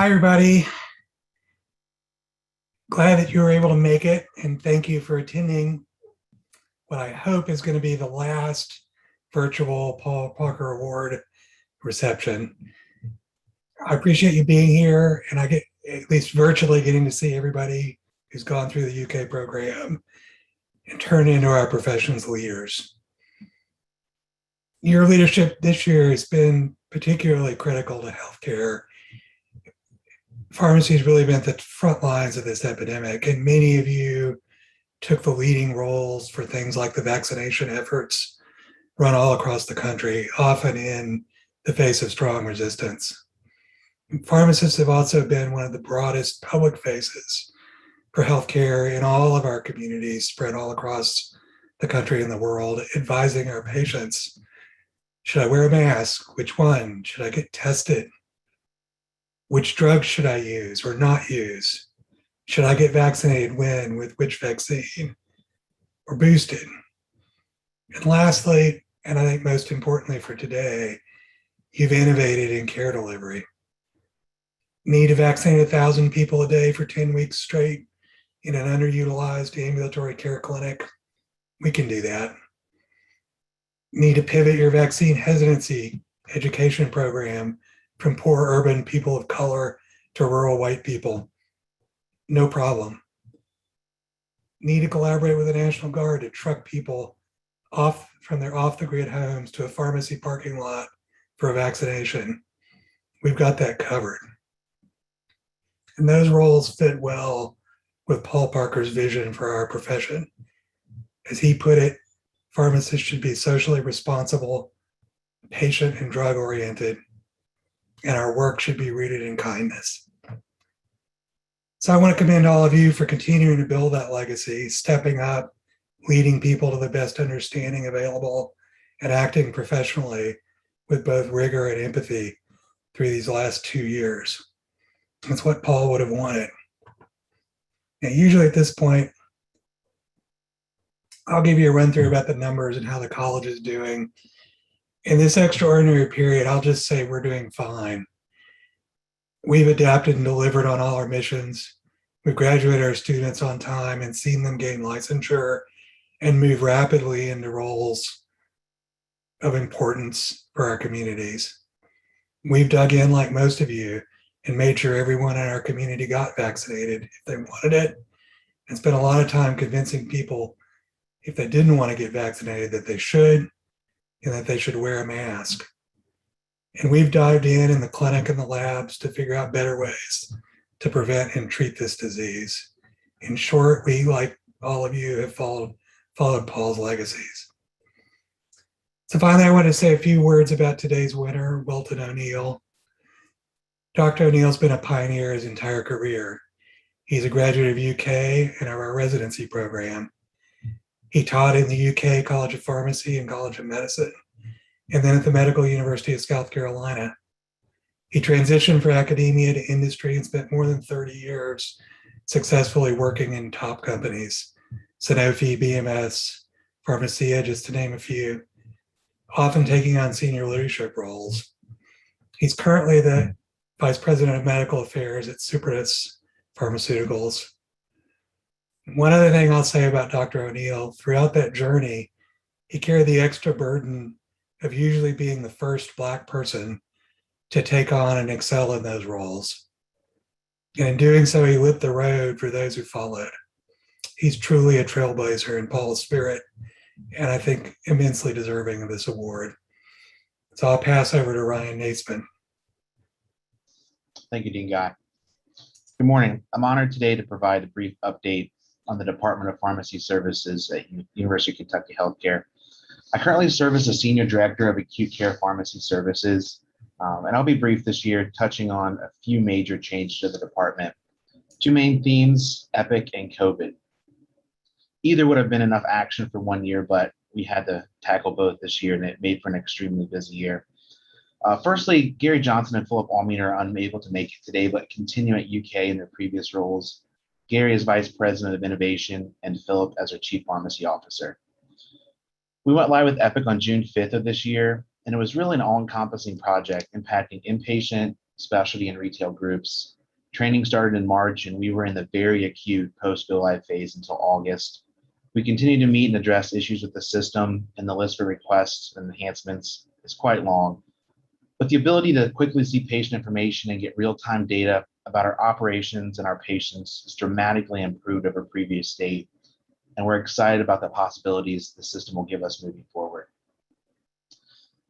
Hi, everybody. Glad that you were able to make it, and thank you for attending what I hope is going to be the last virtual Paul Parker Award reception. I appreciate you being here, and I get at least virtually getting to see everybody who's gone through the UK program and turn into our profession's leaders. Your leadership this year has been particularly critical to healthcare. Pharmacy has really been at the front lines of this epidemic, and many of you took the leading roles for things like the vaccination efforts run all across the country, often in the face of strong resistance. Pharmacists have also been one of the broadest public faces for healthcare in all of our communities spread all across the country and the world, advising our patients, should I wear a mask? Which one? Should I get tested? Which drugs should I use or not use? Should I get vaccinated when, with which vaccine, or boosted? And lastly, and I think most importantly for today, you've innovated in care delivery. Need to vaccinate 1,000 people a day for 10 weeks straight in an underutilized ambulatory care clinic? We can do that. Need to pivot your vaccine hesitancy education program from poor urban people of color to rural white people? No problem. Need to collaborate with the National Guard to truck people off from their off-the-grid homes to a pharmacy parking lot for a vaccination? We've got that covered. And those roles fit well with Paul Parker's vision for our profession. As he put it, pharmacists should be socially responsible, patient and drug-oriented, and our work should be rooted in kindness. So I want to commend all of you for continuing to build that legacy, stepping up, leading people to the best understanding available, and acting professionally with both rigor and empathy through these last 2 years. That's what Paul would have wanted. Now, usually at this point, I'll give you a run through about the numbers and how the college is doing. In this extraordinary period, I'll just say we're doing fine. We've adapted and delivered on all our missions. We've graduated our students on time and seen them gain licensure and move rapidly into roles of importance for our communities. We've dug in like most of you and made sure everyone in our community got vaccinated if they wanted it, and spent a lot of time convincing people if they didn't want to get vaccinated that they should, and that they should wear a mask. And we've dived in the clinic and the labs to figure out better ways to prevent and treat this disease. In short, we, like all of you, have followed Paul's legacies. So finally, I want to say a few words about today's winner, Welton O'Neal. Dr. O'Neal's been a pioneer his entire career. He's a graduate of UK and of our residency program. He taught in the UK College of Pharmacy and College of Medicine, and then at the Medical University of South Carolina. He transitioned from academia to industry and spent more than 30 years successfully working in top companies, Sanofi, BMS, Pharmacia, just to name a few, often taking on senior leadership roles. He's currently the Vice President of Medical Affairs at Supratus Pharmaceuticals. One other thing I'll say about Dr. O'Neal, throughout that journey, he carried the extra burden of usually being the first Black person to take on and excel in those roles. And in doing so, he lit the road for those who followed. He's truly a trailblazer in Paul's spirit, and I think immensely deserving of this award. So I'll pass over to Ryan Naismith. Thank you, Dean Guy. Good morning. I'm honored today to provide a brief update on the Department of Pharmacy Services at University of Kentucky Healthcare. I currently serve as the Senior Director of Acute Care Pharmacy Services, and I'll be brief this year, touching on a few major changes to the department. Two main themes, Epic and COVID. Either would have been enough action for 1 year, but we had to tackle both this year, and it made for an extremely busy year. Firstly, Gary Johnson and Philip Almeida are unable to make it today, but continue at UK in their previous roles. Gary is Vice President of Innovation, and Philip as our Chief Pharmacy Officer. We went live with Epic on June 5th of this year, and it was really an all-encompassing project impacting inpatient, specialty, and retail groups. Training started in March, and we were in the very acute post-go-live phase until August. We continue to meet and address issues with the system, and the list for requests and enhancements is quite long. But the ability to quickly see patient information and get real-time data about our operations and our patients is dramatically improved over previous state, and we're excited about the possibilities the system will give us moving forward.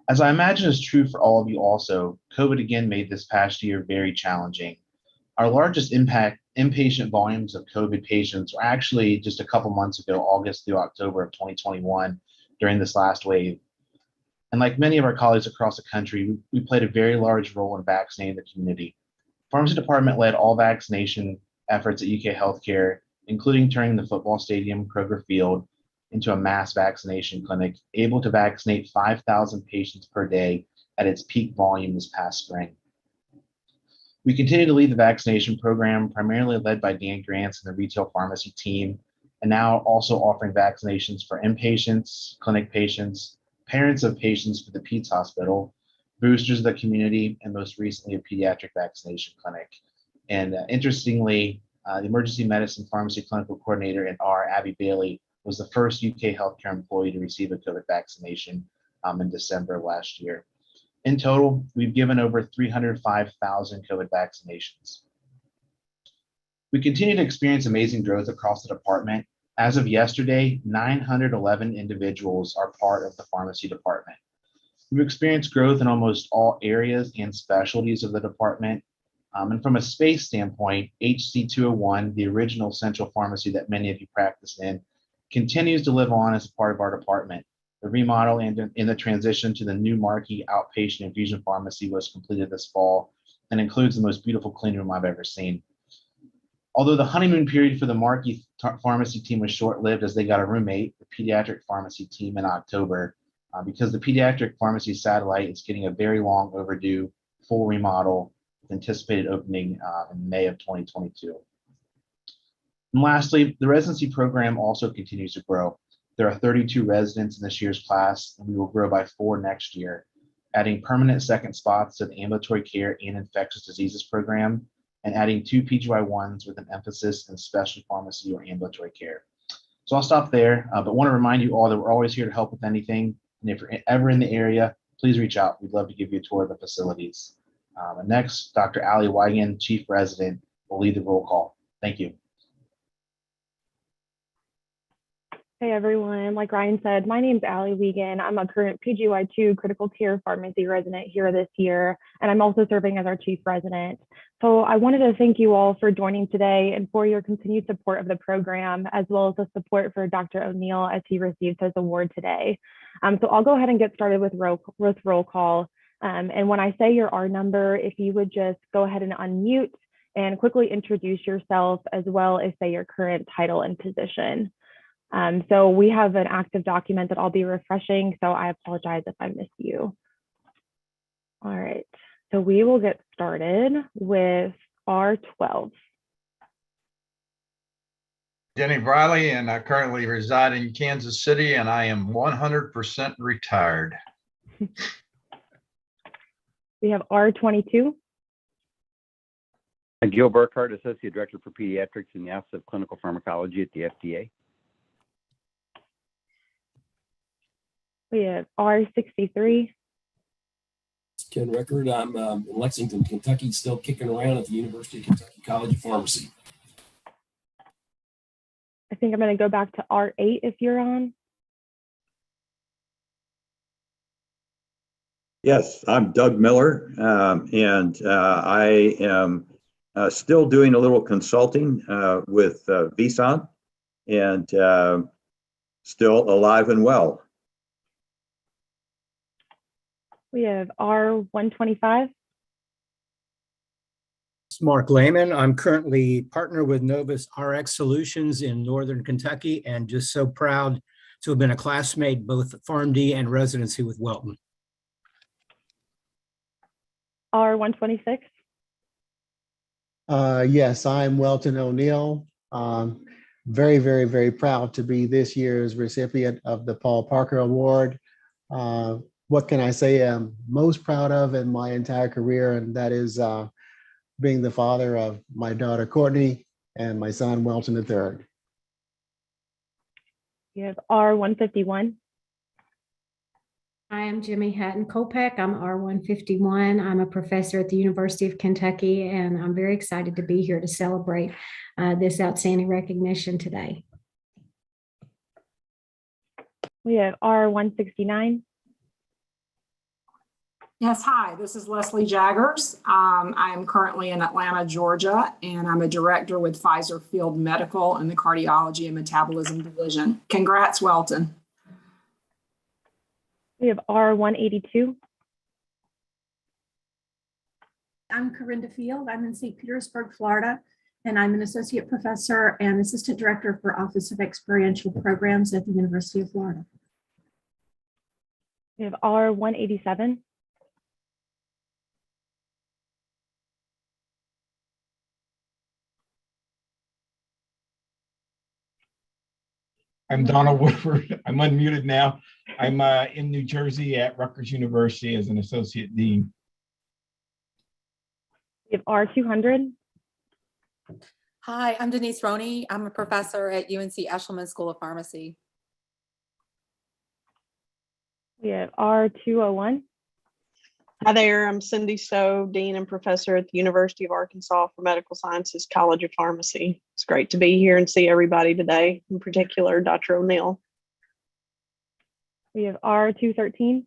As I imagine is true for all of you also, COVID again made this past year very challenging. Our largest inpatient volumes of COVID patients were actually just a couple months ago, August through October of 2021, during this last wave. And like many of our colleagues across the country, we played a very large role in vaccinating the community. Pharmacy department led all vaccination efforts at UK Healthcare, including turning the football stadium, Kroger Field, into a mass vaccination clinic, able to vaccinate 5,000 patients per day at its peak volume this past spring. We continue to lead the vaccination program, primarily led by Dan Grants and the retail pharmacy team, and now also offering vaccinations for inpatients, clinic patients, parents of patients for the Pete's Hospital, boosters of the community, and most recently a pediatric vaccination clinic. And interestingly, the emergency medicine pharmacy clinical coordinator in R, Abby Bailey, was the first UK healthcare employee to receive a COVID vaccination in December of last year. In total, we've given over 305,000 COVID vaccinations. We continue to experience amazing growth across the department. As of yesterday, 911 individuals are part of the pharmacy department. We've experienced growth in almost all areas and specialties of the department. And from a space standpoint, HC201, the original central pharmacy that many of you practice in, continues to live on as a part of our department. The remodel and in the transition to the new marquee outpatient infusion pharmacy was completed this fall and includes the most beautiful clean room I've ever seen. Although the honeymoon period for the marquee pharmacy team was short-lived as they got a roommate, the pediatric pharmacy team in October, because the pediatric pharmacy satellite is getting a very long overdue full remodel with anticipated opening in May of 2022. And lastly, the residency program also continues to grow. There are 32 residents in this year's class, and we will grow by 4 next year, adding permanent second spots to the ambulatory care and infectious diseases program, and adding 2 PGY1s with an emphasis in specialty pharmacy or ambulatory care. So I'll stop there, but want to remind you all that we're always here to help with anything. And if you're ever in the area, please reach out. We'd love to give you a tour of the facilities. And next, Dr. Ali Wigan, Chief Resident, will lead the roll call. Thank you. Hey everyone, like Ryan said, my name's Ali Wigan. I'm a current PGY2 critical care pharmacy resident here this year, and I'm also serving as our chief resident. So I wanted to thank you all for joining today and for your continued support of the program, as well as the support for Dr. O'Neal as he receives his award today. So I'll go ahead and get started with roll call. And when I say your R number, if you would just go ahead and unmute and quickly introduce yourself, as well as say your current title and position. So we have an active document that I'll be refreshing, so I apologize if I miss you. All right, so we will get started with R12. Denny Briley, and I currently reside in Kansas City, and I am 100% retired. We have R22. Gil Burkhardt, Associate Director for Pediatrics in the Office of Clinical Pharmacology at the FDA. We have R63. Ken Record. I'm in Lexington, Kentucky, still kicking around at the University of Kentucky College of Pharmacy. I think I'm going to go back to R8 if you're on. Yes, I'm Doug Miller, and I am still doing a little consulting with VSON, and still alive and well. We have R125. It's Mark Lehman. I'm currently partner with Novus RX Solutions in Northern Kentucky, and just so proud to have been a classmate, both PharmD and residency with Welton. R126. Yes, I'm Welton O'Neal. Very, very, very proud to be this year's recipient of the Paul Parker Award. what can I say, I'm most proud of in my entire career, and that is being the father of my daughter Courtney and my son Welton III. We have R151. I am Jimmy Hatton Kopek. I'm R151. I'm a professor at the University of Kentucky, and I'm very excited to be here to celebrate this outstanding recognition today. We have R169. Yes, hi, this is Leslie Jaggers. I'm currently in Atlanta, Georgia, and I'm a director with Pfizer Field Medical in the Cardiology and Metabolism Division. Congrats, Welton. We have R182. I'm Corinda Field. I'm in St. Petersburg, Florida, and I'm an associate professor and assistant director for Office of Experiential Programs at the University of Florida. We have R187. I'm Donald Woodward. I'm unmuted now. I'm in New Jersey at Rutgers University as an associate dean. We have R200. Hi, I'm Denise Roney. I'm a professor at UNC Eshelman School of Pharmacy. We have R201. Hi there, I'm Cindy Stowe, Dean and Professor at the University of Arkansas for Medical Sciences College of Pharmacy. It's great to be here and see everybody today, in particular, Dr. O'Neal. We have R213.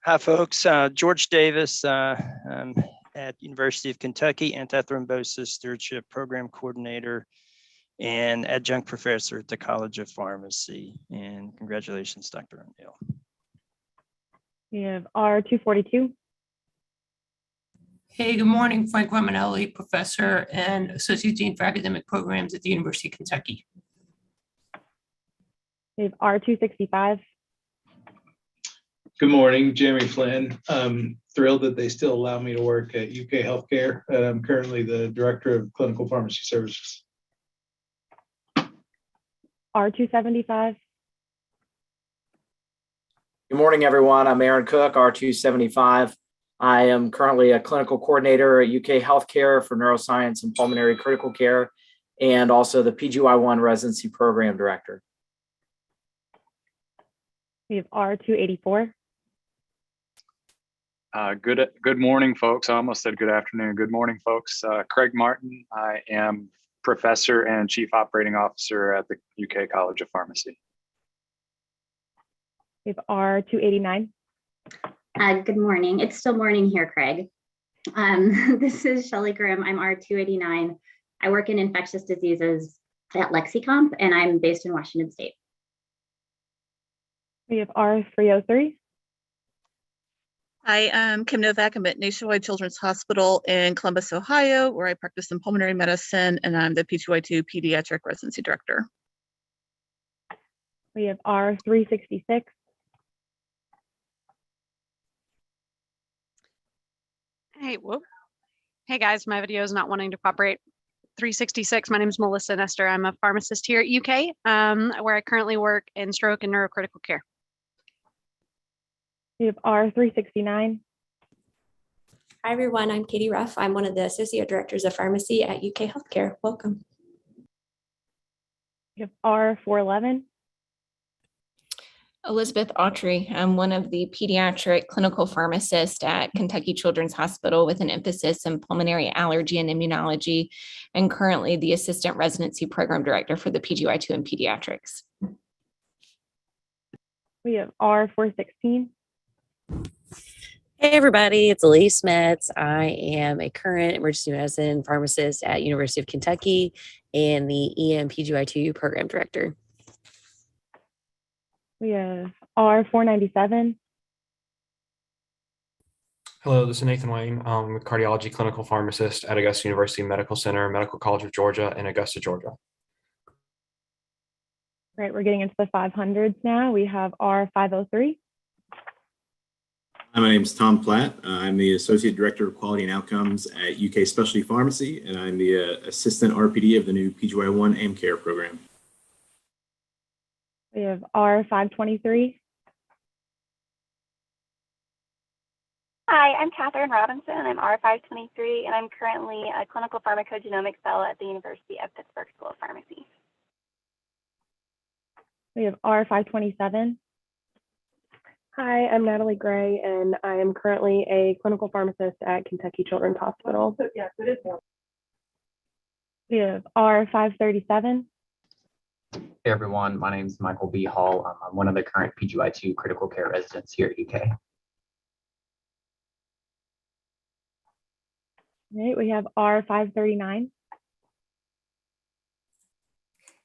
Hi, folks. George Davis at University of Kentucky, Antithrombosis Stewardship Program Coordinator and Adjunct Professor at the College of Pharmacy. And congratulations, Dr. O'Neal. We have R242. Hey, good morning. Frank Romanelli, Professor and Associate Dean for Academic Programs at the University of Kentucky. We have R265. Good morning, Jeremy Flynn. I'm thrilled that they still allow me to work at UK Healthcare. I'm currently the Director of Clinical Pharmacy Services. R275. Good morning, everyone. I'm Aaron Cook, R275. I am currently a clinical coordinator at UK Healthcare for neuroscience and pulmonary critical care, and also the PGY1 residency program director. We have R284. Good morning, folks. I almost said good afternoon. Good morning, folks. Craig Martin. I am professor and chief operating officer at the UK College of Pharmacy. We have R289. Good morning. It's still morning here, Craig. This is Shelley Grimm. I'm R289. I work in infectious diseases at Lexicomp, and I'm based in Washington State. We have R303. Hi, I'm Kim Novak. I'm at Nationwide Children's Hospital in Columbus, Ohio, where I practice in pulmonary medicine, and I'm the PGY2 Pediatric Residency Director. We have R366. Hey, whoop. Hey guys, my video is not wanting to cooperate. 366, my name is Melissa Nestor. I'm a pharmacist here at UK, where I currently work in stroke and neurocritical care. We have R369. Hi, everyone. I'm Katie Ruff. I'm one of the Associate Directors of Pharmacy at UK Healthcare. Welcome. We have R411. Elizabeth Autry. I'm one of the pediatric clinical pharmacists at Kentucky Children's Hospital with an emphasis in pulmonary allergy and immunology, and currently the assistant residency program director for the PGY2 in pediatrics. We have R416. Hey everybody, it's Elise Metz. I am a current emergency medicine pharmacist at University of Kentucky and the EM PGY2 program director. We have R497. Hello, this is Nathan Wayne. I'm a cardiology clinical pharmacist at Augusta University Medical Center, Medical College of Georgia in Augusta, Georgia. Right, we're getting into the 500s now. We have R503. Hi, my name is Tom Platt. I'm the Associate Director of Quality and Outcomes at UK Specialty Pharmacy, and I'm the Assistant RPD of the new PGY1 AIM-CARE program. We have R523. Hi, I'm Catherine Robinson. I'm R523, and I'm currently a clinical pharmacogenomics fellow at the University of Pittsburgh School of Pharmacy. We have R527. Hi, I'm Natalie Gray, and I am currently a clinical pharmacist at Kentucky Children's Hospital. Yes, it is. We have R537. Hey everyone, my name is Michael B. Hall. I'm one of the current PGY2 critical care residents here at UK. All right, we have R539.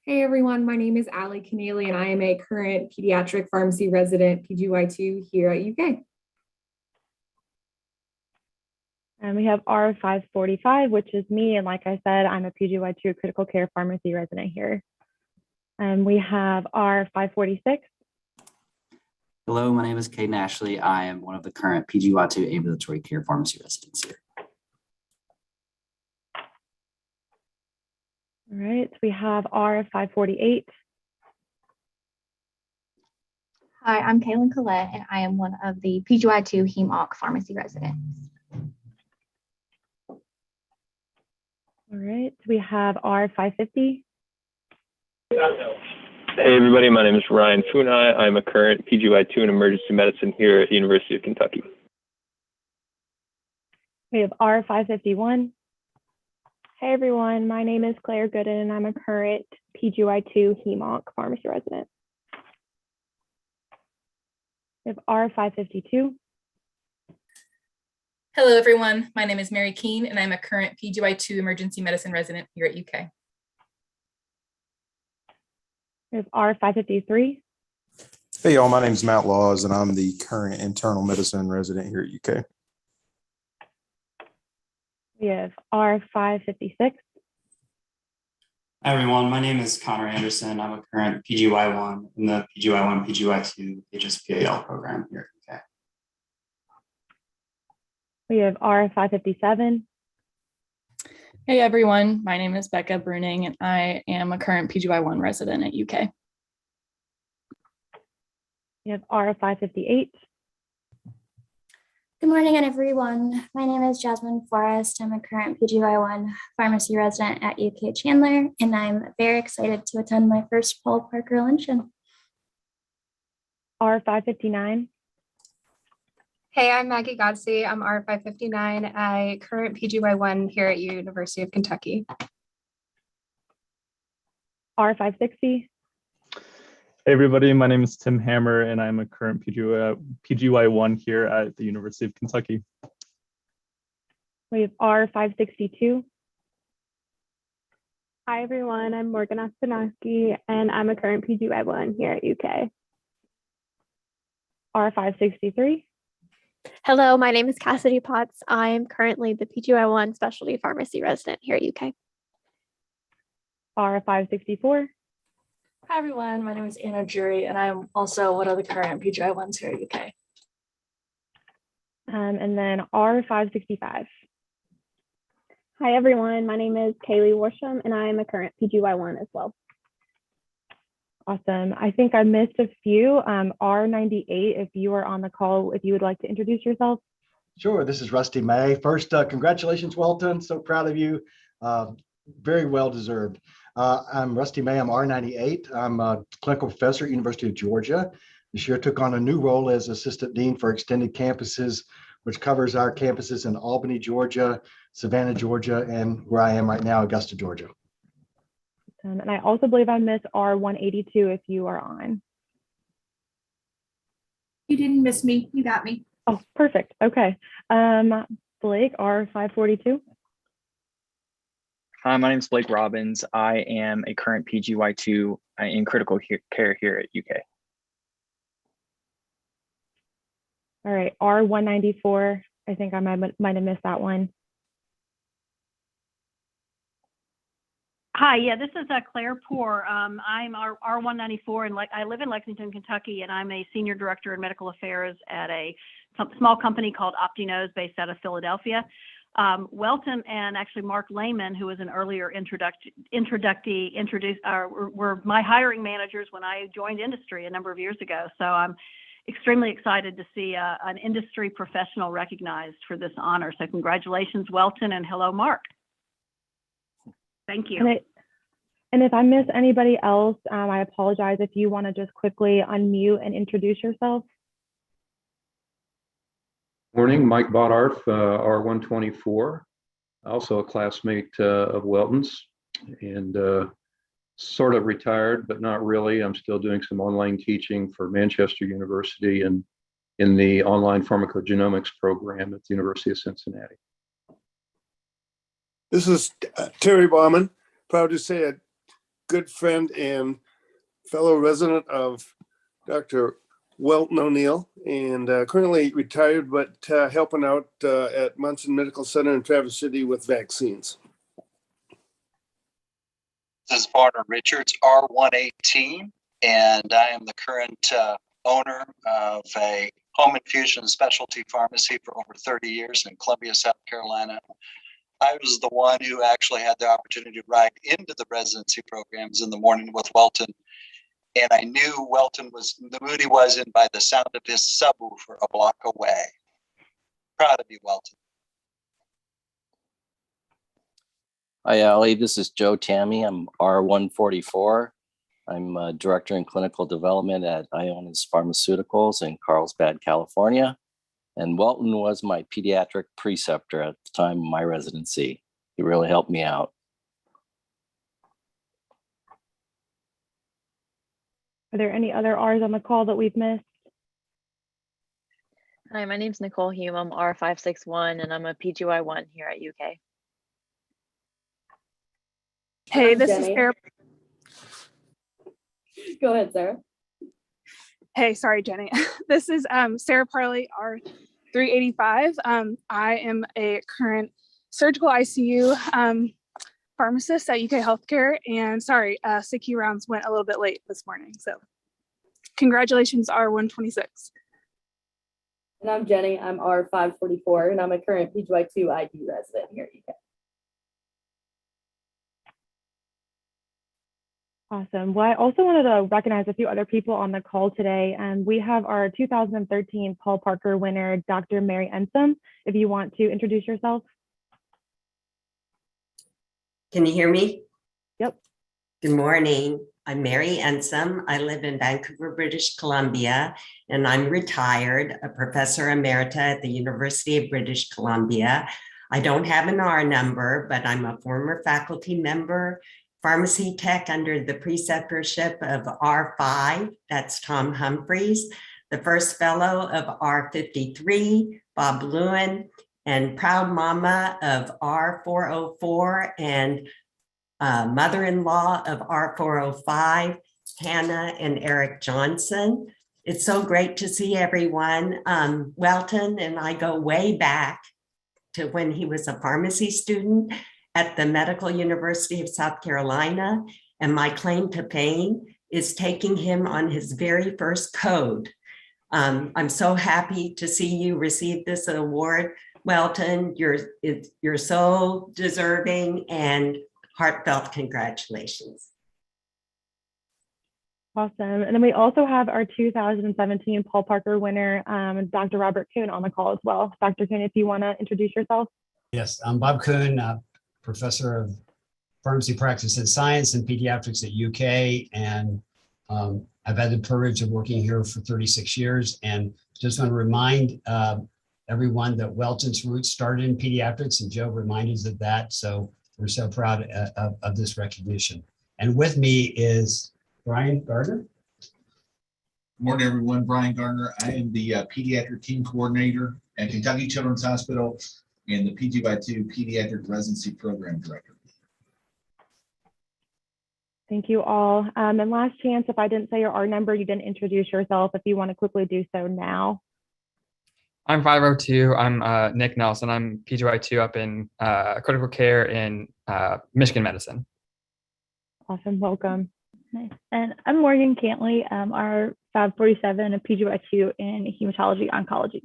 Hey everyone, my name is Allie Keneally and I am a current pediatric pharmacy resident PGY2 here at UK. And we have R545, which is me. And like I said, I'm a PGY2 critical care pharmacy resident here. And we have R546. Hello, my name is Caden Ashley. I am one of the current PGY2 ambulatory care pharmacy residents here. All right, we have R548. Hi, I'm Kaylin Collette, and I am one of the PGY2 Hem-Onc pharmacy residents. All right, we have R550. Hey everybody, my name is Ryan Funai. I'm a current PGY2 in emergency medicine here at the University of Kentucky. We have R551. Hey everyone, my name is Claire Gooden and I'm a current PGY2 Hem-Onc pharmacy resident. We have R552. Hello everyone, my name is Mary Keene and I'm a current PGY2 emergency medicine resident here at UK. We have R553. Hey y'all, my name is Matt Laws and I'm the current internal medicine resident here at UK. We have R556. Hi everyone, my name is Connor Anderson. I'm a current PGY1 in the PGY1 PGY2 HSPAL program here at UK. We have R557. Hey everyone, my name is Becca Bruning and I am a current PGY1 resident at UK. We have R558. Good morning, everyone. My name is Jasmine Forrest. I'm a current PGY1 pharmacy resident at UK Chandler, and I'm very excited to attend my first Paul Parker luncheon. R559. Hey, I'm Maggie Godsey. I'm R559, a current PGY1 here at University of Kentucky. R560. Hey everybody, my name is Tim Hammer and I'm a current PGY1 here at the University of Kentucky. We have R562. Hi everyone, I'm Morgan Ospinoski and I'm a current PGY1 here at UK. R563. Hello, my name is Cassidy Potts. I am currently the PGY1 specialty pharmacy resident here at UK. R564. Hi everyone, my name is Anna Jury and I'm also one of the current PGY1s here at UK. And then R565. Hi everyone, my name is Kaylee Worsham and I am a current PGY1 as well. Awesome. I think I missed a few. R98, if you are on the call, if you would like to introduce yourself. Sure, this is Rusty May. First, congratulations, Welton. So proud of you. Very well deserved. I'm Rusty May. I'm R98. I'm a clinical professor at University of Georgia. This year took on a new role as Assistant Dean for Extended Campuses, which covers our campuses in Albany, Georgia, Savannah, Georgia, and where I am right now, Augusta, Georgia. And I also believe I missed R182 if you are on. You didn't miss me. You got me. Oh, perfect. Okay. Blake, R542. Hi, my name is Blake Robbins. I am a current PGY2 in critical care here at UK. All right, R194. I think I might have missed that one. Hi, yeah, this is Claire Poor. I'm R194 and I live in Lexington, Kentucky, and I'm a senior director in medical affairs at a small company called OptiNose based out of Philadelphia. Welton and actually Mark Lehman, who was an earlier were my hiring managers when I joined industry a number of years ago. So I'm extremely excited to see an industry professional recognized for this honor. So congratulations, Welton, and hello, Mark. Thank you. And if I miss anybody else, I apologize. If you want to just quickly unmute and introduce yourself. Morning, Mike Bodarf, R124, also a classmate of Welton's, and sort of retired, but not really. I'm still doing some online teaching for Manchester University and in the online pharmacogenomics program at the University of Cincinnati. This is Terry Bauman, proud to say a good friend and fellow resident of Dr. Welton O'Neal, and currently retired, but helping out at Munson Medical Center in Traverse City with vaccines. This is Barner Richards, R118, and I am the current owner of a home infusion specialty pharmacy for over 30 years in Columbia, South Carolina. I was the one who actually had the opportunity to ride into the residency programs in the morning with Welton. And I knew Welton was the mood he was in by the sound of his subwoofer a block away. Proud of you, Welton. Hi, Allie. This is Joe Tammy. I'm R144. I'm a director in clinical development at Ionis Pharmaceuticals in Carlsbad, California. And Welton was my pediatric preceptor at the time of my residency. He really helped me out. Are there any other R's on the call that we've missed? Hi, my name's Nicole Hume. I'm R561 and I'm a PGY1 here at UK. Hey, this is Jenny. Sarah. Go ahead, Sarah. Hey, sorry, Jenny. This is Sarah Parley, R385. I am a current surgical ICU pharmacist at UK Healthcare, and sorry, CQ rounds went a little bit late this morning. So congratulations, R126. And I'm Jenny. I'm R544, and I'm a current PGY2 ID resident here at UK. Awesome. Well, I also wanted to recognize a few other people on the call today. And we have our 2013 Paul Parker winner, Dr. Mary Ensom. If you want to introduce yourself. Can you hear me? Yep. Good morning. I'm Mary Ensom. I live in Vancouver, British Columbia, and I'm retired, a professor emerita at the University of British Columbia. I don't have an R number, but I'm a former faculty member, pharmacy tech under the preceptorship of R5, that's Tom Humphreys, the first fellow of R53, Bob Lewin, and proud mama of R404 and mother-in-law of R405, Hannah and Eric Johnson. It's so great to see everyone. Welton and I go way back to when he was a pharmacy student at the Medical University of South Carolina, and my claim to fame is taking him on his very first code. I'm so happy to see you receive this award, Welton. You're so deserving, and heartfelt congratulations. Awesome. And then we also have our 2017 Paul Parker winner, Dr. Robert Kuhn, on the call as well. Dr. Kuhn, if you want to introduce yourself. Yes, I'm Bob Kuhn, professor of pharmacy practice and science and pediatrics at UK, and I've had the privilege of working here for 36 years. And just want to remind everyone that Welton's roots started in pediatrics, and Joe reminded us of that. So we're so proud of this recognition. And with me is Brian Gardner. Good morning, everyone. Brian Gardner. I am the pediatric team coordinator at Kentucky Children's Hospital and the PGY2 Pediatric Residency Program Director. Thank you all. And last chance, if I didn't say your R number, you didn't introduce yourself, if you want to quickly do so now. I'm 502. I'm Nick Nelson. I'm PGY2 up in critical care in Michigan medicine. Awesome. Welcome. Nice. And I'm Morgan Cantley, R547, a PGY2 in hematology oncology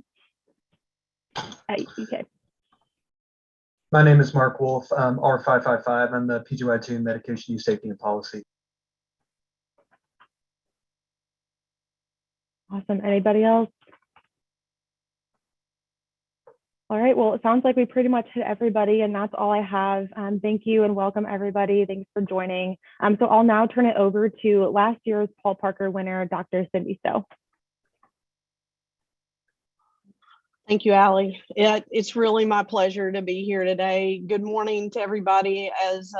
at UK. My name is Mark Wolf. I'm R555. I'm the PGY2 medication use safety and policy. Awesome. Anybody else? All right, well, it sounds like we pretty much hit everybody, and that's all I have. Thank you and welcome everybody. Thanks for joining. So I'll now turn it over to last year's Paul Parker winner, Dr. Cindy Stowe. Thank you, Allie. It's really my pleasure to be here today. Good morning to everybody. As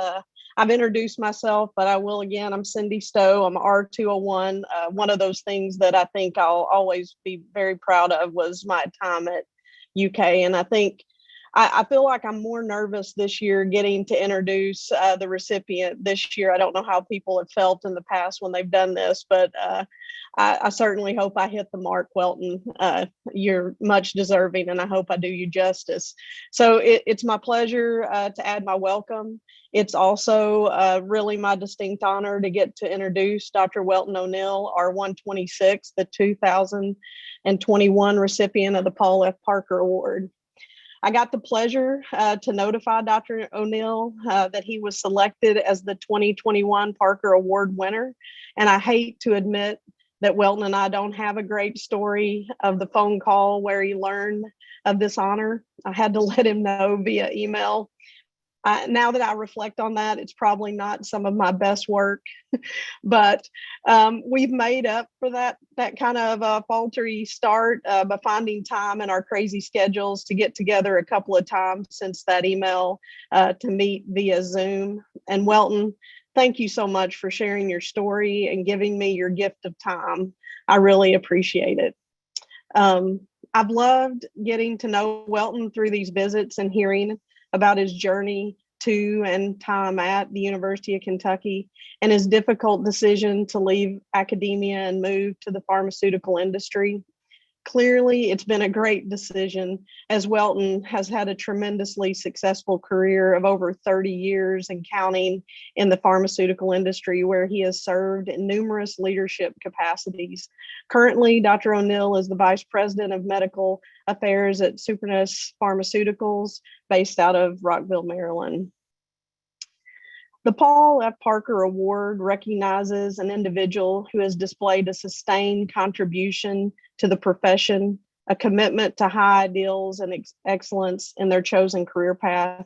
I've introduced myself, but I will again, I'm Cindy Stowe. I'm R201. One of those things that I think I'll always be very proud of was my time at UK. And I think I feel like I'm more nervous this year getting to introduce the recipient this year. I don't know how people have felt in the past when they've done this, but I certainly hope I hit the mark, Welton. You're much deserving, and I hope I do you justice. So it's my pleasure to add my welcome. It's also really my distinct honor to get to introduce Dr. Welton O'Neal, our 126, the 2021 recipient of the Paul F. Parker Award. I got the pleasure to notify Dr. O'Neal that he was selected as the 2021 Parker Award winner. And I hate to admit that Welton and I don't have a great story of the phone call where he learned of this honor. I had to let him know via email. Now that I reflect on that, it's probably not some of my best work, but we've made up for that kind of faltery start by finding time in our crazy schedules to get together a couple of times since that email to meet via Zoom. And Welton, thank you so much for sharing your story and giving me your gift of time. I really appreciate it. I've loved getting to know Welton through these visits and hearing about his journey to and time at the University of Kentucky and his difficult decision to leave academia and move to the pharmaceutical industry. Clearly, it's been a great decision, as Welton has had a tremendously successful career of over 30 years and counting in the pharmaceutical industry, where he has served in numerous leadership capacities. Currently, Dr. O'Neal is the Vice President of Medical Affairs at Supernus Pharmaceuticals, based out of Rockville, Maryland. The Paul F. Parker Award recognizes an individual who has displayed a sustained contribution to the profession, a commitment to high ideals and excellence in their chosen career path,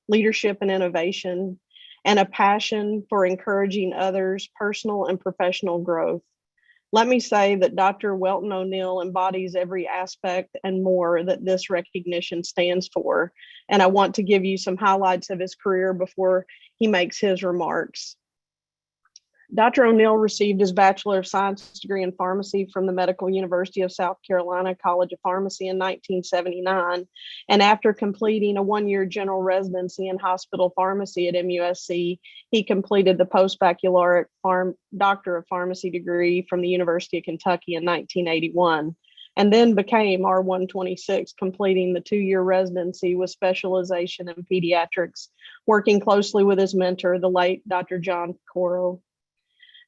leadership and innovation, and a passion for encouraging others' personal and professional growth. Let me say that Dr. Welton O'Neal embodies every aspect and more that this recognition stands for. And I want to give you some highlights of his career before he makes his remarks. Dr. O'Neal received his Bachelor of Science degree in pharmacy from the Medical University of South Carolina College of Pharmacy in 1979. And after completing a one-year general residency in hospital pharmacy at MUSC, he completed the post-baccalaureate Doctor of Pharmacy degree from the University of Kentucky in 1981, and then became R126, completing the two-year residency with specialization in pediatrics, working closely with his mentor, the late Dr. John Coro.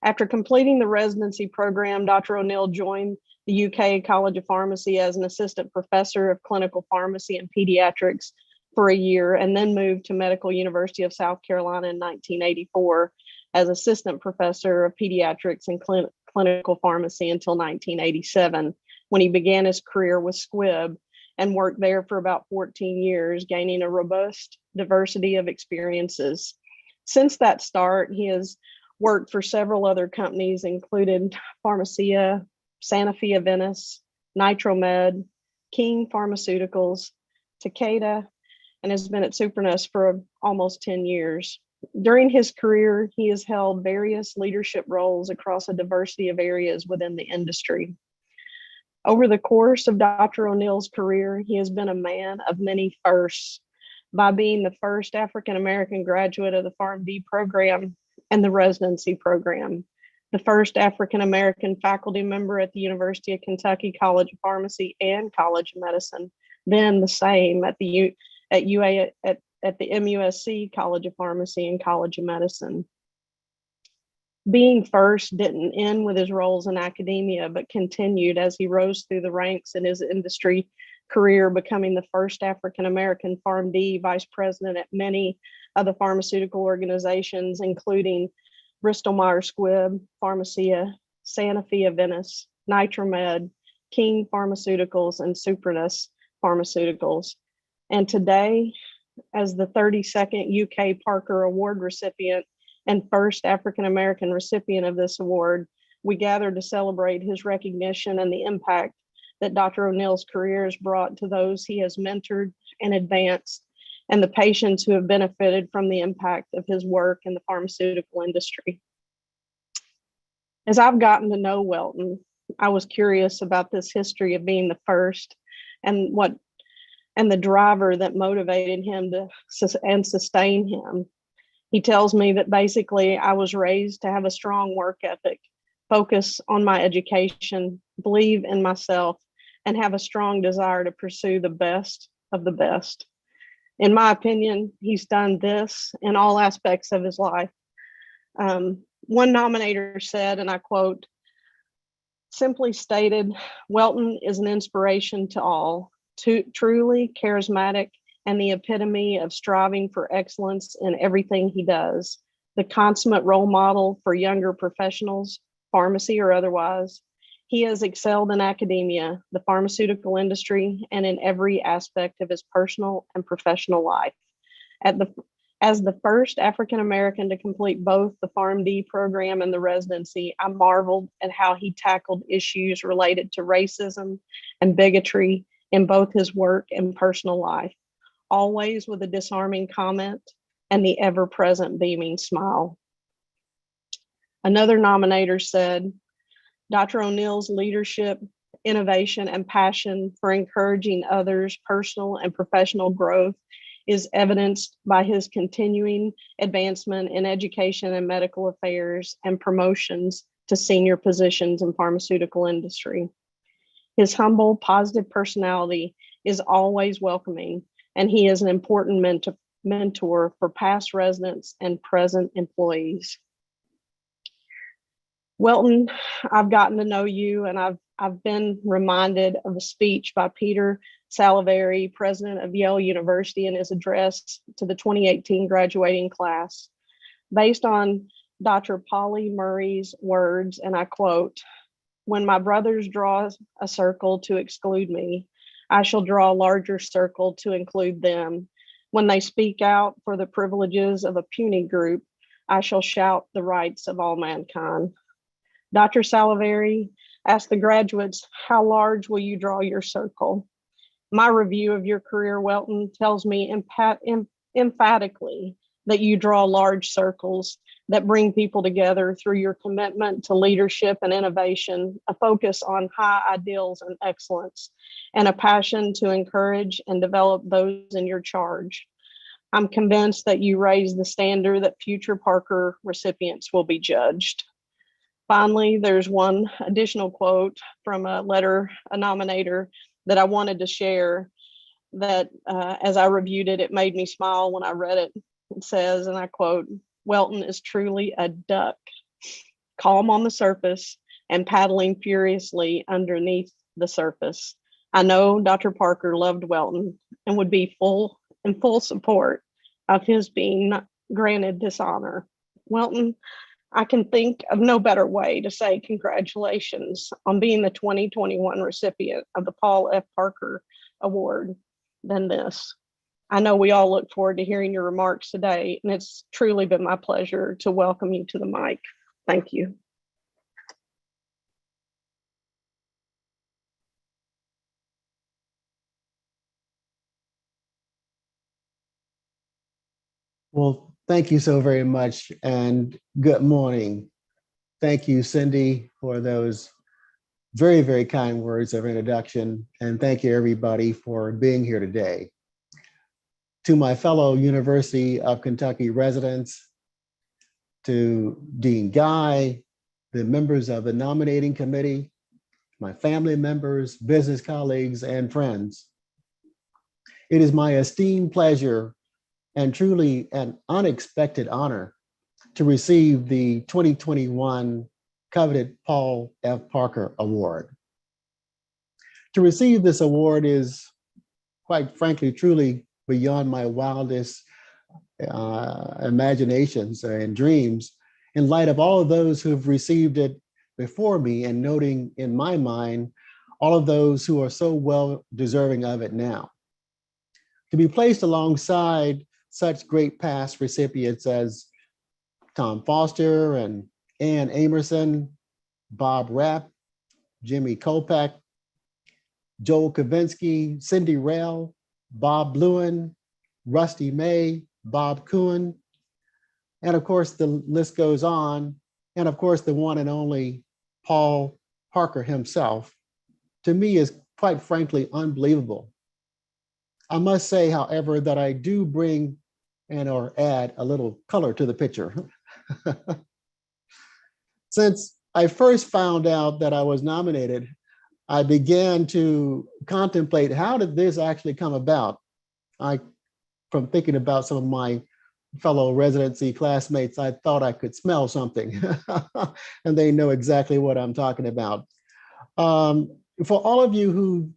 After completing the residency program, Dr. O'Neal joined the UK College of Pharmacy as an assistant professor of clinical pharmacy and pediatrics for a year, and then moved to Medical University of South Carolina in 1984 as assistant professor of pediatrics and clinical pharmacy until 1987, when he began his career with Squibb and worked there for about 14 years, gaining a robust diversity of experiences. Since that start, he has worked for several other companies, including Pharmacia, Sanofi Aventis, Nitromed, King Pharmaceuticals, Takeda, and has been at Supernus for almost 10 years. During his career, he has held various leadership roles across a diversity of areas within the industry. Over the course of Dr. O'Neal's career, he has been a man of many firsts by being the first African-American graduate of the PharmD program and the residency program, the first African-American faculty member at the University of Kentucky College of Pharmacy and College of Medicine, then the same at the MUSC College of Pharmacy and College of Medicine. Being first didn't end with his roles in academia, but continued as he rose through the ranks in his industry career, becoming the first African-American PharmD vice president at many of the pharmaceutical organizations, including Bristol Myers Squibb, Pharmacia, Sanofi Aventis, Nitromed, King Pharmaceuticals, and Supernus Pharmaceuticals. And today, as the 32nd UK Parker Award recipient and first African-American recipient of this award, we gather to celebrate his recognition and the impact that Dr. O'Neal's career has brought to those he has mentored and advanced, and the patients who have benefited from the impact of his work in the pharmaceutical industry. As I've gotten to know Welton, I was curious about this history of being the first and the driver that motivated him to sustain him. He tells me that basically I was raised to have a strong work ethic, focus on my education, believe in myself, and have a strong desire to pursue the best of the best. In my opinion, he's done this in all aspects of his life. One nominator said, and I quote, simply stated, Welton is an inspiration to all, truly charismatic and the epitome of striving for excellence in everything he does, the consummate role model for younger professionals, pharmacy or otherwise. He has excelled in academia, the pharmaceutical industry, and in every aspect of his personal and professional life. As the first African-American to complete both the PharmD program and the residency, I marveled at how he tackled issues related to racism and bigotry in both his work and personal life, always with a disarming comment and the ever-present beaming smile. Another nominator said, Dr. O'Neal's leadership, innovation, and passion for encouraging others' personal and professional growth is evidenced by his continuing advancement in education and medical affairs and promotions to senior positions in pharmaceutical industry. His humble, positive personality is always welcoming, and he is an important mentor for past residents and present employees. Welton, I've gotten to know you, and I've been reminded of a speech by Peter Salivary, president of Yale University, in his address to the 2018 graduating class. Based on Dr. Polly Murray's words, and I quote, when my brothers draw a circle to exclude me, I shall draw a larger circle to include them. When they speak out for the privileges of a puny group, I shall shout the rights of all mankind. Dr. Salivary asked the graduates, how large will you draw your circle? My review of your career, Welton, tells me emphatically that you draw large circles that bring people together through your commitment to leadership and innovation, a focus on high ideals and excellence, and a passion to encourage and develop those in your charge. I'm convinced that you raise the standard that future Parker recipients will be judged. Finally, there's one additional quote from a nominator that I wanted to share that as I reviewed it, it made me smile when I read it. It says, and I quote, Welton is truly a duck, calm on the surface and paddling furiously underneath the surface. I know Dr. Parker loved Welton and would be in full support of his being granted this honor. Welton, I can think of no better way to say congratulations on being the 2021 recipient of the Paul F. Parker Award than this. I know we all look forward to hearing your remarks today, and it's truly been my pleasure to welcome you to the mic. Thank you. Well, thank you so very much, and good morning. Thank you, Cindy, for those very, very kind words of introduction, and thank you, everybody, for being here today. To my fellow University of Kentucky residents, to Dean Guy, the members of the nominating committee, my family members, business colleagues, and friends. It is my esteemed pleasure and truly an unexpected honor to receive the 2021 coveted Paul F. Parker Award. To receive this award is, quite frankly, truly beyond my wildest imaginations and dreams, in light of all of those who've received it before me and noting in my mind all of those who are so well deserving of it now. To be placed alongside such great past recipients as Tom Foster and Ann Amerson, Bob Rapp, Jimmy Kopak, Joel Kavinsky, Cindy Rail, Bob Lewin, Rusty May, Bob Kuhn, and of course the list goes on, and of course the one and only Paul Parker himself, to me is quite frankly unbelievable. I must say, however, that I do bring and or add a little color to the picture. Since I first found out that I was nominated, I began to contemplate how did this actually come about. From thinking about some of my fellow residency classmates, I thought I could smell something and they know exactly what I'm talking about. For all of you who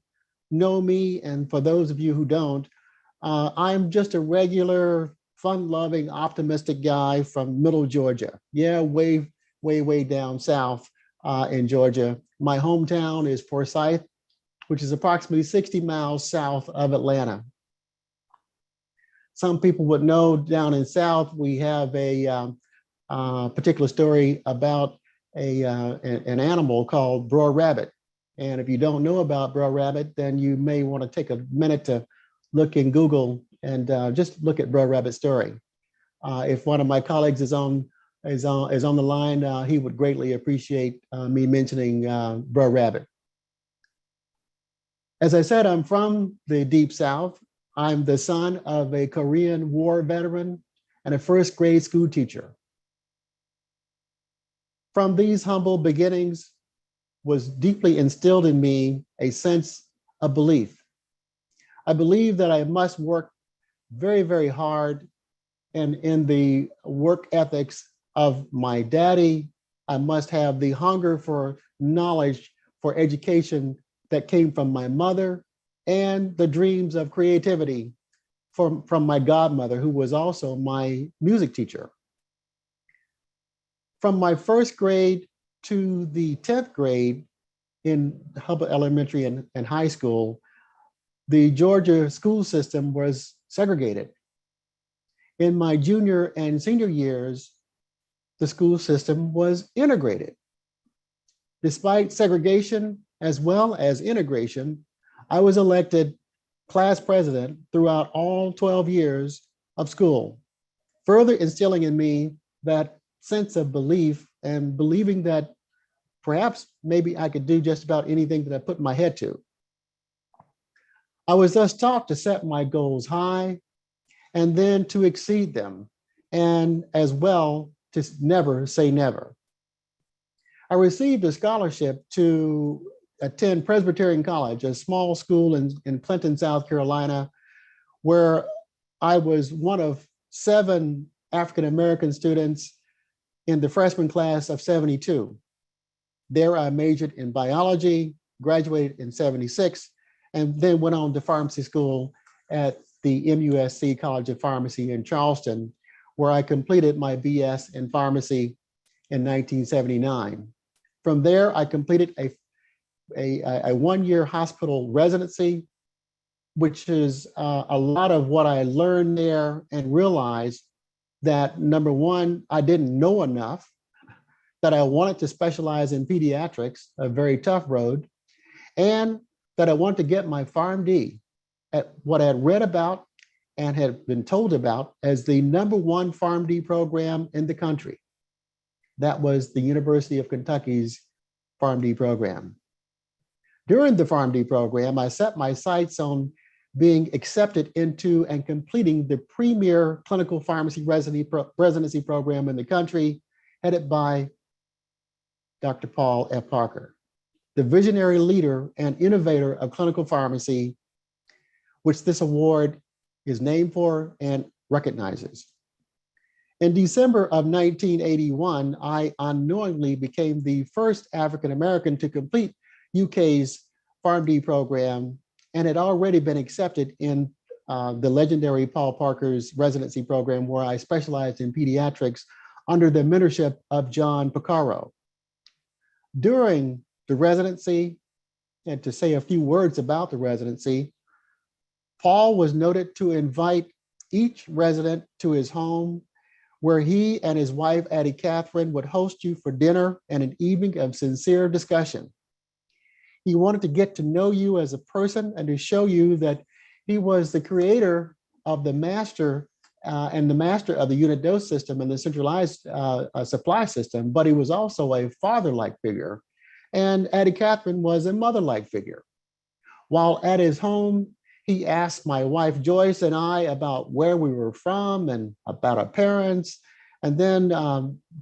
know me and for those of you who don't, I'm just a regular, fun-loving, optimistic guy from middle Georgia. Yeah, way down south in Georgia. My hometown is Forsyth, which is approximately 60 miles south of Atlanta. Some people would know down in South, we have a particular story about an animal called Brer Rabbit. And if you don't know about Brer Rabbit, then you may want to take a minute to look in Google and just look at Brer Rabbit's story. If one of my colleagues is on the line, he would greatly appreciate me mentioning Brer Rabbit. As I said, I'm from the Deep South. I'm the son of a Korean War veteran and a first grade school teacher. From these humble beginnings was deeply instilled in me a sense of belief. I believe that I must work very hard, and in the work ethics of my daddy, I must have the hunger for knowledge, for education that came from my mother, and the dreams of creativity from my godmother, who was also my music teacher. From my first grade to the 10th grade in Hubbard Elementary and high school, the Georgia school system was segregated. In my junior and senior years, the school system was integrated. Despite segregation as well as integration, I was elected class president throughout all 12 years of school, further instilling in me that sense of belief and believing that perhaps maybe I could do just about anything that I put my head to. I was thus taught to set my goals high and then to exceed them, and as well to never say never. I received a scholarship to attend Presbyterian College, a small school in Clinton, South Carolina, where I was one of 7 African-American students in the freshman class of 72. There I majored in biology, graduated in 76, and then went on to pharmacy school at the MUSC College of Pharmacy in Charleston, where I completed my BS in pharmacy in 1979. From there, I completed a 1-year hospital residency, which is a lot of what I learned there, and realized that number one, I didn't know enough, that I wanted to specialize in pediatrics, a very tough road, and that I wanted to get my PharmD at what I had read about and had been told about as the #1 PharmD program in the country. That was the University of Kentucky's PharmD program. During the PharmD program, I set my sights on being accepted into and completing the premier clinical pharmacy residency program in the country, headed by Dr. Paul F. Parker, the visionary leader and innovator of clinical pharmacy, which this award is named for and recognizes. In December of 1981, I unknowingly became the first African-American to complete UK's PharmD program, and had already been accepted in the legendary Paul Parker's residency program, where I specialized in pediatrics under the mentorship of John Picaro. During the residency, and to say a few words about the residency, Paul was noted to invite each resident to his home, where he and his wife, Addie Catherine, would host you for dinner and an evening of sincere discussion. He wanted to get to know you as a person and to show you that he was the creator of the master and the master of the unit dose system and the centralized supply system, but he was also a father-like figure. And Addie Catherine was a mother-like figure. While at his home, he asked my wife Joyce and I about where we were from and about our parents, and then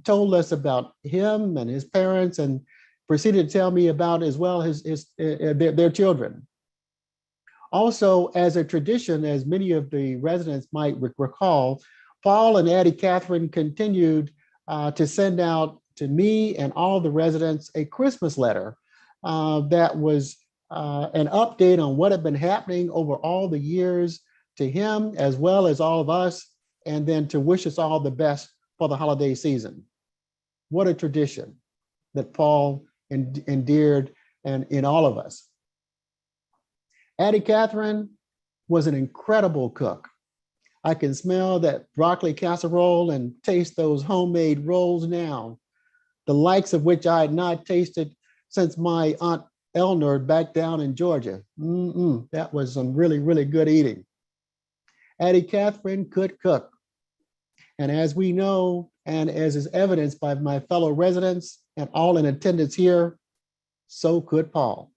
told us about him and his parents, and proceeded to tell me about as well their children. Also, as a tradition, as many of the residents might recall, Paul and Addie Catherine continued to send out to me and all the residents a Christmas letter that was an update on what had been happening over all the years to him, as well as all of us, and then to wish us all the best for the holiday season. What a tradition that Paul endeared and in all of us. Addie Catherine was an incredible cook. I can smell that broccoli casserole and taste those homemade rolls now, the likes of which I had not tasted since my Aunt Eleanor back down in Georgia. That was some really, really good eating. Addie Catherine could cook. And as we know, and as is evidenced by my fellow residents and all in attendance here, so could Paul.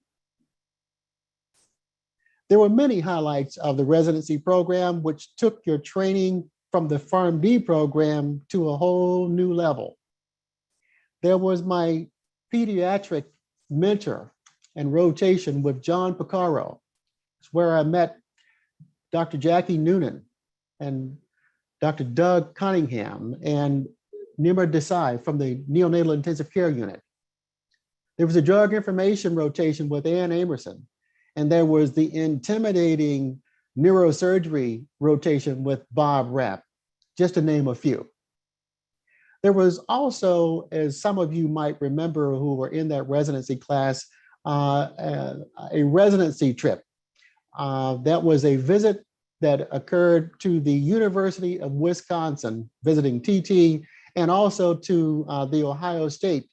There were many highlights of the residency program, which took your training from the PharmD program to a whole new level. There was my pediatric mentor and rotation with John Picaro. It's where I met Dr. Jackie Noonan and Dr. Doug Cunningham and Nimar Desai from the neonatal intensive care unit. There was a drug information rotation with Ann Amerson, and there was the intimidating neurosurgery rotation with Bob Rapp, just to name a few. There was also, as some of you might remember who were in that residency class, a residency trip. That was a visit that occurred to the University of Wisconsin, visiting TT, and also to the Ohio State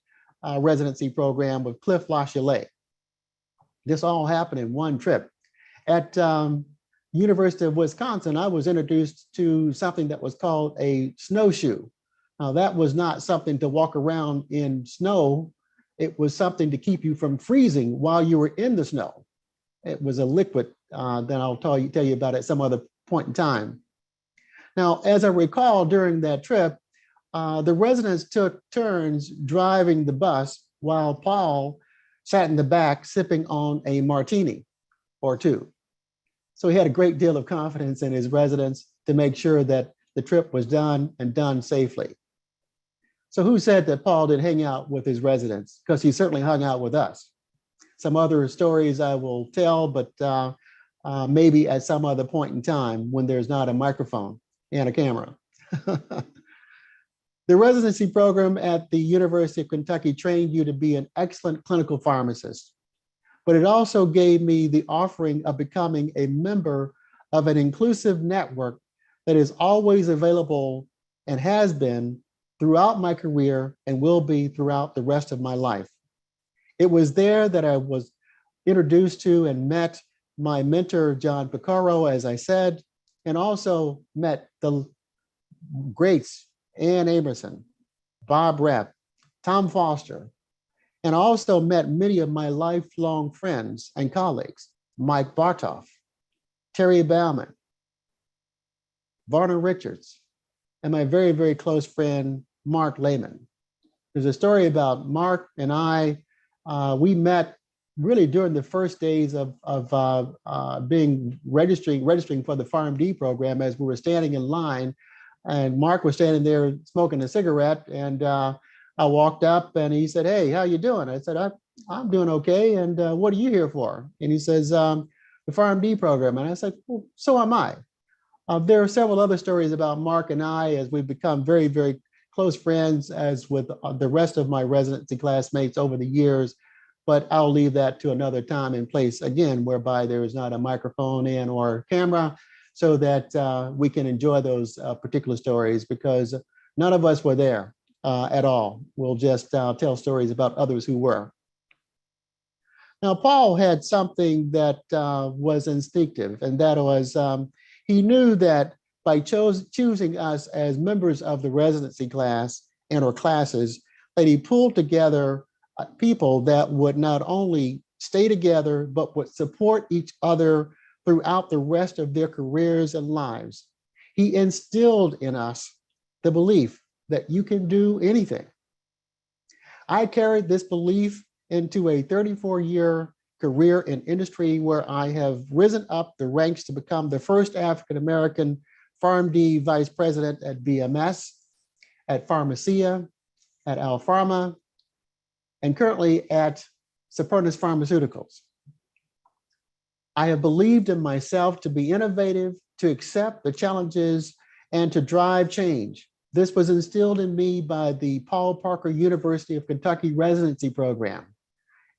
residency program with Cliff LaChalais. This all happened in one trip. At University of Wisconsin, I was introduced to something that was called a snowshoe. Now, that was not something to walk around in snow. It was something to keep you from freezing while you were in the snow. It was a liquid that I'll tell you about at some other point in time. Now, as I recall, during that trip, the residents took turns driving the bus while Paul sat in the back sipping on a martini or two. So he had a great deal of confidence in his residents to make sure that the trip was done and done safely. So who said that Paul didn't hang out with his residents? Because he certainly hung out with us. Some other stories I will tell, but maybe at some other point in time when there's not a microphone and a camera. The residency program at the University of Kentucky trained you to be an excellent clinical pharmacist, but it also gave me the offering of becoming a member of an inclusive network that is always available and has been throughout my career and will be throughout the rest of my life. It was there that I was introduced to and met my mentor, John Picaro, as I said, and also met the greats, Ann Amerson, Bob Rapp, Tom Foster, and also met many of my lifelong friends and colleagues, Mike Bartoff, Terry Bauman, Varner Richards, and my very, very close friend, Mark Lehman. There's a story about Mark and I. We met really during the first days of registering for the PharmD program, as we were standing in line, and Mark was standing there smoking a cigarette, and I walked up and he said, "Hey, how you doing?" I said, I'm doing okay. And what are you here for? And he says, the PharmD program. And I said, well, so am I. There are several other stories about Mark and I as we've become very, very close friends as with the rest of my residency classmates over the years, but I'll leave that to another time and place, again, whereby there is not a microphone in or camera, so that we can enjoy those particular stories, because none of us were there at all. We'll just tell stories about others who were. Now, Paul had something that was instinctive, and that was he knew that by choosing us as members of the residency class and or classes, that he pulled together people that would not only stay together, but would support each other throughout the rest of their careers and lives. He instilled in us the belief that you can do anything. I carried this belief into a 34-year career in industry, where I have risen up the ranks to become the first African-American PharmD Vice President at BMS, at Pharmacia, at Alpharma, and currently at Supernus Pharmaceuticals. I have believed in myself to be innovative, to accept the challenges, and to drive change. This was instilled in me by the Paul Parker University of Kentucky residency program.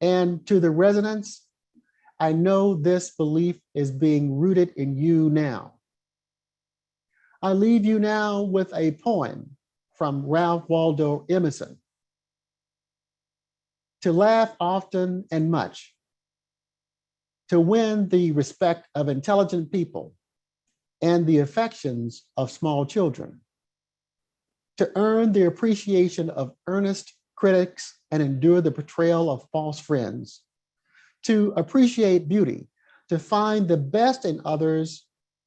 And to the residents, I know this belief is being rooted in you now. I leave you now with a poem from Ralph Waldo Emerson. To laugh often and much, to win the respect of intelligent people and the affections of small children, to earn the appreciation of earnest critics and endure the betrayal of false friends, to appreciate beauty, to find the best in others,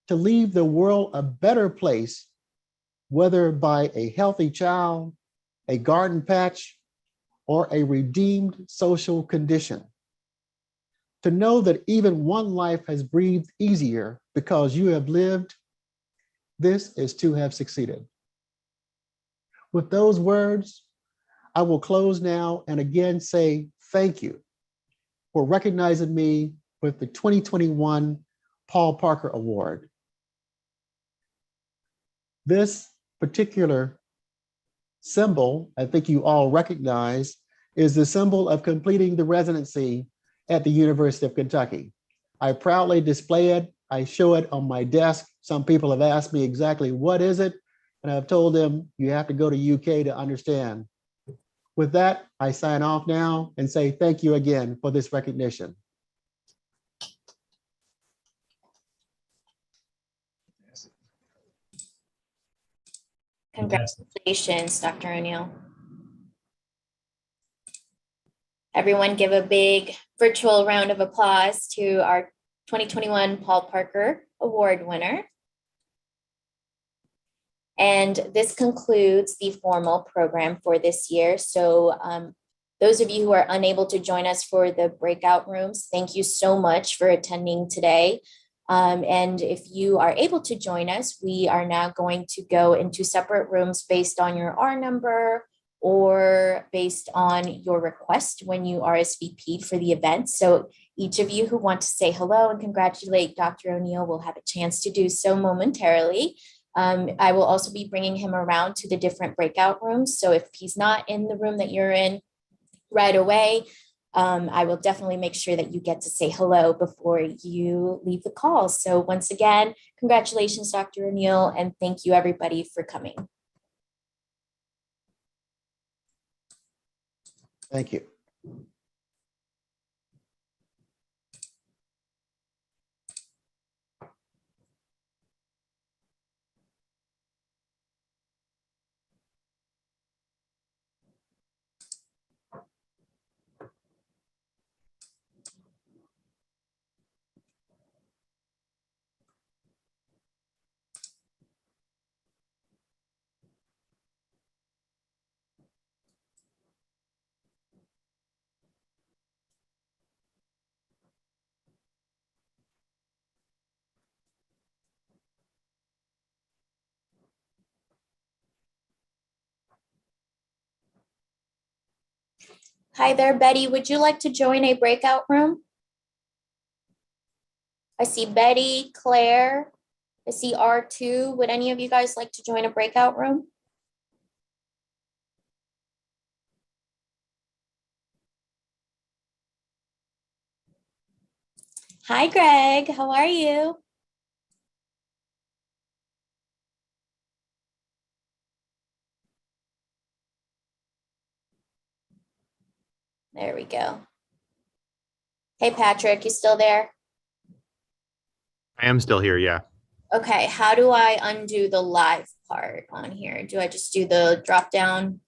to leave the world a better place, whether by a healthy child, a garden patch, or a redeemed social condition. To know that even one life has breathed easier because you have lived, this is to have succeeded. With those words, I will close now and again say thank you for recognizing me with the 2021 Paul Parker Award. This particular symbol, I think you all recognize, is the symbol of completing the residency at the University of Kentucky. I proudly display it. I show it on my desk. Some people have asked me exactly what is it, and I've told them you have to go to UK to understand. With that, I sign off now and say thank you again for this recognition. Congratulations, Dr. O'Neal. Everyone give a big virtual round of applause to our 2021 Paul Parker Award winner. And this concludes the formal program for this year. So those of you who are unable to join us for the breakout rooms, thank you so much for attending today. And if you are able to join us, we are now going to go into separate rooms based on your R number or based on your request when you RSVP'd for the event. So each of you who want to say hello and congratulate Dr. O'Neal will have a chance to do so momentarily. I will also be bringing him around to the different breakout rooms. So if he's not in the room that you're in right away, I will definitely make sure that you get to say hello before you leave the call. So once again, congratulations, Dr. O'Neal, and thank you everybody for coming. Thank you. Hi there, Betty. Would you like to join a breakout room? I see Betty, Claire. I see R2. Would any of you guys like to join a breakout room? Hi, Greg. How are you? There we go. Hey, Patrick, you still there? I am still here, yeah. Okay, how do I undo the live part on here? Do I just do the drop down?